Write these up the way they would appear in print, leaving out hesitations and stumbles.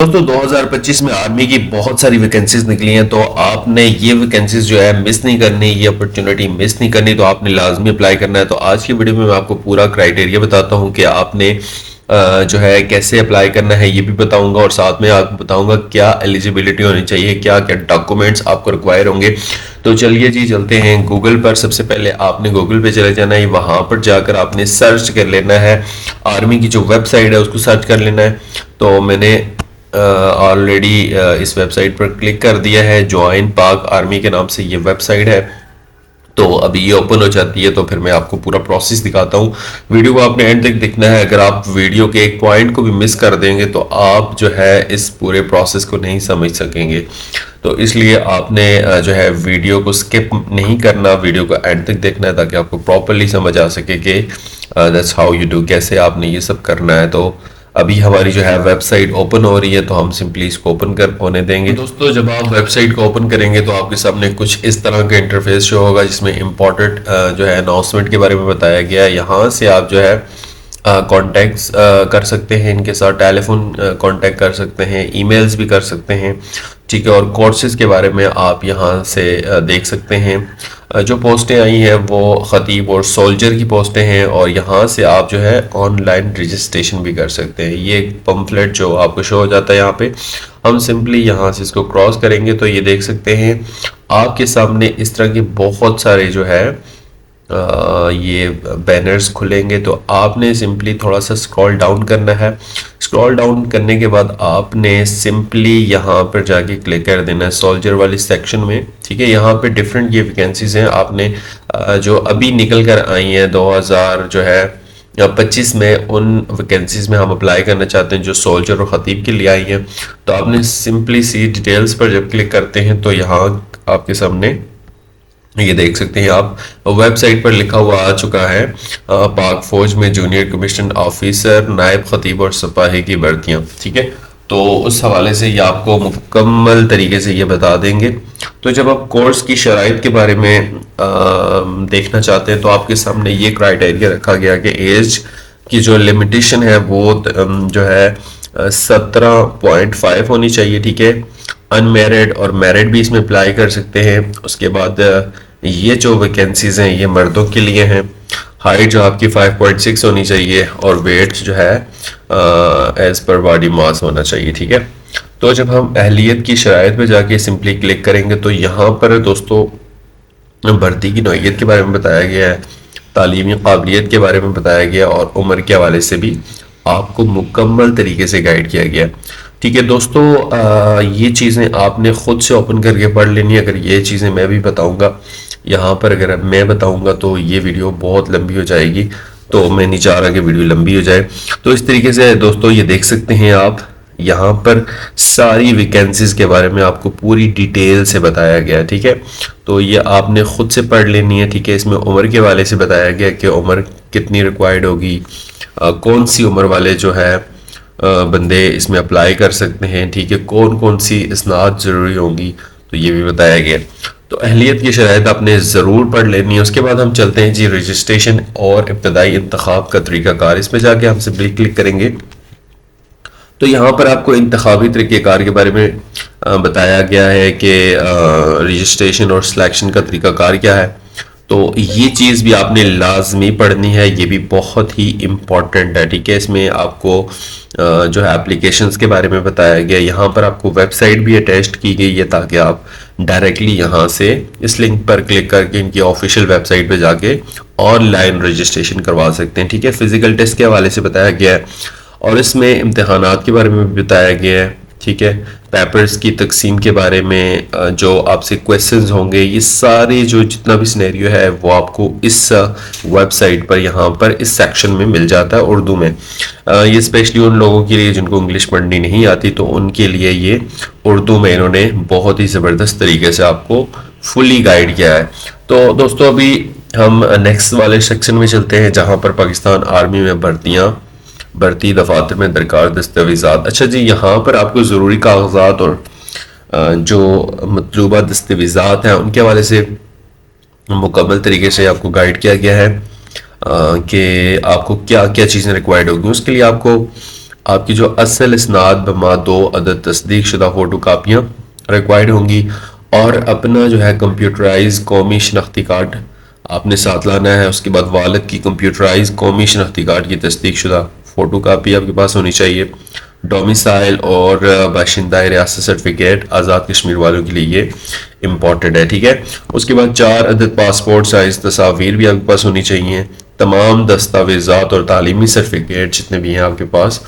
दोस्तों 2025 में आर्मी की बहुत सारी वैकेंसीज निकली हैं, तो आपने ये वैकेंसीज जो है मिस नहीं करनी, ये अपॉर्चुनिटी मिस नहीं करनी, तो आपने लाजमी अप्लाई करना है। तो आज की वीडियो में मैं आपको पूरा क्राइटेरिया बताता हूँ कि आपने जो है कैसे अप्लाई करना है, ये भी बताऊंगा और साथ में आपको बताऊंगा क्या एलिजिबिलिटी होनी चाहिए, क्या क्या डॉक्यूमेंट्स आपको रिक्वायर होंगे। तो चलिए जी चलते हैं गूगल पर। सबसे पहले आपने गूगल पे चले जाना है, वहां पर जाकर आपने सर्च कर लेना है, आर्मी की जो वेबसाइट है उसको सर्च कर लेना है। तो मैंने ऑलरेडी इस वेबसाइट पर क्लिक कर दिया है, ज्वाइन पाक आर्मी के नाम से ये वेबसाइट है। तो अभी ये ओपन हो जाती है, तो फिर मैं आपको पूरा प्रोसेस दिखाता हूँ। वीडियो को आपने एंड तक देखना है। अगर आप वीडियो के एक पॉइंट को भी मिस कर देंगे तो आप जो है इस पूरे प्रोसेस को नहीं समझ सकेंगे। तो इसलिए आपने जो है वीडियो को स्किप नहीं करना, वीडियो को एंड तक देखना है ताकि आपको प्रॉपरली समझ आ सके कि दैट्स हाउ यू डू, कैसे आपने ये सब करना है। तो अभी हमारी जो है वेबसाइट ओपन हो रही है, तो हम सिंपली इसको ओपन कर होने देंगे। दोस्तों जब आप वेबसाइट को ओपन करेंगे तो आपके सामने कुछ इस तरह का इंटरफेस शो होगा, जिसमें इंपॉर्टेंट जो है अनाउंसमेंट के बारे में बताया गया है। यहाँ से आप जो है कॉन्टैक्ट्स कर सकते हैं, इनके साथ टेलीफोन कांटेक्ट कर सकते हैं, ईमेल्स भी कर सकते हैं, ठीक है। और कोर्सेज के बारे में आप यहाँ से देख सकते हैं। जो पोस्टें आई हैं वो खतीब और सोल्जर की पोस्टें हैं, और यहाँ से आप जो है ऑनलाइन रजिस्ट्रेशन भी कर सकते हैं। ये पंफलेट जो आपको शो हो जाता है यहाँ पे, हम सिंपली यहाँ से इसको क्रॉस करेंगे तो ये देख सकते हैं आपके सामने इस तरह के बहुत सारे जो है ये बैनर्स खुलेंगे। तो आपने सिंपली थोड़ा सा स्क्रॉल डाउन करना है। स्क्रॉल डाउन करने के बाद आपने सिंपली यहाँ पर जाके क्लिक कर देना है सोल्जर वाली सेक्शन में, ठीक है। यहाँ पे डिफरेंट ये वैकेंसीज हैं, आपने जो अभी निकल कर आई हैं 2000 जो है 25 में, उन वैकेंसीज में हम अप्लाई करना चाहते हैं जो सोल्जर और खतीब के लिए आई हैं। तो आपने सिंपली सी डिटेल्स पर जब क्लिक करते हैं तो यहाँ आपके सामने ये देख सकते हैं आप, वेबसाइट पर लिखा हुआ आ चुका है पाक फौज में जूनियर कमीशन ऑफिसर, नायब खतीब और सिपाही की भर्तियां, ठीक है। तो उस हवाले से ये आपको मुकम्मल तरीके से ये बता देंगे। तो जब आप कोर्स की शराइत के बारे में देखना चाहते हैं तो आपके सामने ये क्राइटेरिया रखा गया कि एज की जो लिमिटेशन है वो जो है 17.5 होनी चाहिए, ठीक है। अनमैरिड और मैरिड भी इसमें अप्लाई कर सकते हैं। उसके बाद ये जो वैकेंसीज हैं ये मर्दों के लिए हैं। हाइट जो आपकी 5.6 होनी चाहिए, और वेट जो है एज पर बॉडी मास होना चाहिए, ठीक है। तो जब हम अहलियत की शराइत पे जाके सिंपली क्लिक करेंगे तो यहाँ पर दोस्तों भर्ती की नौइयत के बारे में बताया गया है, तालीमी काबिलियत के बारे में बताया गया, और उम्र के हवाले से भी आपको मुकम्मल तरीके से गाइड किया गया, ठीक है। दोस्तों ये चीज़ें आपने खुद से ओपन करके पढ़ लेनी है। अगर ये चीज़ें मैं भी बताऊंगा यहाँ पर, अगर मैं बताऊंगा तो ये वीडियो बहुत लंबी हो जाएगी, तो मैं नहीं चाह रहा कि वीडियो लंबी हो जाए। तो इस तरीके से दोस्तों ये देख सकते हैं आप, यहाँ पर सारी वैकेंसीज के बारे में आपको पूरी डिटेल से बताया गया है, ठीक है। तो ये आपने खुद से पढ़ लेनी है, ठीक है। इसमें उम्र के वाले से बताया गया कि उम्र कितनी रिक्वायर्ड होगी, कौन सी उम्र वाले जो है बंदे इसमें अप्लाई कर सकते हैं, ठीक है। कौन कौन सी इसनाद ज़रूरी होंगी, तो ये भी बताया गया। तो अहलियत की शराइत आपने ज़रूर पढ़ लेनी है। उसके बाद हम चलते हैं जी रजिस्ट्रेशन और इब्तदाई इंतखाब का तरीक़ाकार। इसमें जाके हम सिंपली क्लिक करेंगे तो यहाँ पर आपको इंतखाबी तरीक़ेकार के बारे में बताया गया है कि रजिस्ट्रेशन और सिलेक्शन का तरीक़ाकार क्या है। तो ये चीज़ भी आपने लाजमी पढ़नी है, ये भी बहुत ही इम्पॉर्टेंट है, ठीक है। इसमें आपको जो है एप्लीकेशंस के बारे में बताया गया। यहाँ पर आपको वेबसाइट भी अटैच की गई है ताकि आप डायरेक्टली यहाँ से इस लिंक पर क्लिक करके इनकी ऑफिशियल वेबसाइट पे जाके ऑनलाइन रजिस्ट्रेशन करवा सकते हैं, ठीक है। फिजिकल टेस्ट के हवाले से बताया गया है, और इसमें इम्तहानात के बारे में भी बताया गया है, ठीक है। पेपर्स की तकसीम के बारे में जो आपसे क्वेश्चंस होंगे, ये सारे जो जितना भी सिनेरियो है वो आपको इस वेबसाइट पर यहाँ पर इस सेक्शन में मिल जाता है उर्दू में। ये स्पेशली उन लोगों के लिए जिनको इंग्लिश पढ़नी नहीं आती, तो उनके लिए ये उर्दू में इन्होंने बहुत ही ज़बरदस्त तरीके से आपको फुली गाइड किया है। तो दोस्तों अभी हम नेक्स्ट वाले सेक्शन में चलते हैं, जहाँ पर पाकिस्तान आर्मी में भर्ती दफातर में दरकार दस्तावेज़ात। अच्छा जी, यहाँ पर आपको ज़रूरी कागजात और जो मतलूबा दस्तावेज़ात हैं उनके हवाले से मुकम्मल तरीके से आपको गाइड किया गया है कि आपको क्या क्या चीज़ें रिक्वायर्ड होगी। उसके लिए आपको आपकी जो असल इसनाद बमा 2 अदद तस्दीक शुदा फ़ोटो कापियाँ रिक्वायर्ड होंगी, और अपना जो है कंप्यूटराइज कौमी शनाख्ती कार्ड आपने साथ लाना है। उसके बाद वालिद की कंप्यूटराइज कौमी शनाख्ती कार्ड की तस्दीक शुदा फ़ोटो कापी आपके पास होनी चाहिए। डोमिसाइल और बाशिंदा रियासत सर्टिफिकेट आज़ाद कश्मीर वालों के लिए ये इम्पॉर्टेंट है, ठीक है। उसके बाद 4 अदद पासपोर्ट साइज तस्वीर भी आपके पास होनी चाहिए। तमाम दस्तावेज़ात और तालीमी सर्टिफिकेट जितने भी हैं आपके पास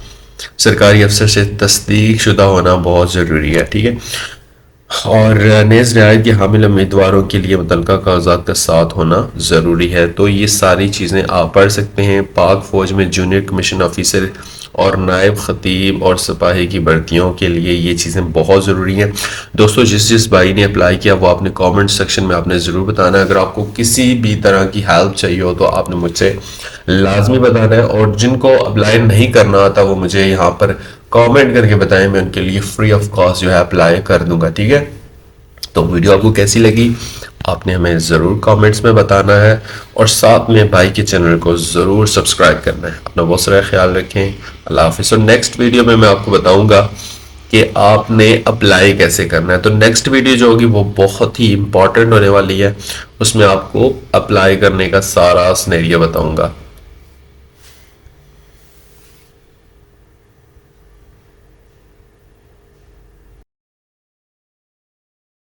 सरकारी अफसर से तस्दीक शुदा होना बहुत ज़रूरी है, ठीक है। और नेज़ रियायत के हामिल उम्मीदवारों के लिए मुतल्लिका कागजात का साथ होना ज़रूरी है। तो ये सारी चीज़ें आप पढ़ सकते हैं। पाक फ़ौज में जूनियर कमीशन ऑफिसर और नायब खतीब और सिपाही की भर्तियों के लिए ये चीज़ें बहुत ज़रूरी हैं। दोस्तों, जिस भाई ने अप्लाई किया वो आपने कमेंट सेक्शन में आपने ज़रूर बताना है। अगर आपको किसी भी तरह की हेल्प चाहिए हो तो आपने मुझसे लाजमी बताना है, और जिनको अप्लाई नहीं करना आता वो मुझे यहाँ पर कमेंट करके बताएं, मैं उनके लिए फ्री ऑफ कॉस्ट जो है अप्लाई कर दूंगा, ठीक है। तो वीडियो आपको कैसी लगी आपने हमें ज़रूर कमेंट्स में बताना है, और साथ में भाई के चैनल को ज़रूर सब्सक्राइब करना है। अपना बहुत सारा ख्याल रखें। अल्लाह हाफिज़। और नेक्स्ट वीडियो में मैं आपको बताऊंगा कि आपने अप्लाई कैसे करना है। तो नेक्स्ट वीडियो जो होगी वो बहुत ही इंपॉर्टेंट होने वाली है, उसमें आपको अप्लाई करने का सारा सिनेरियो बताऊंगा।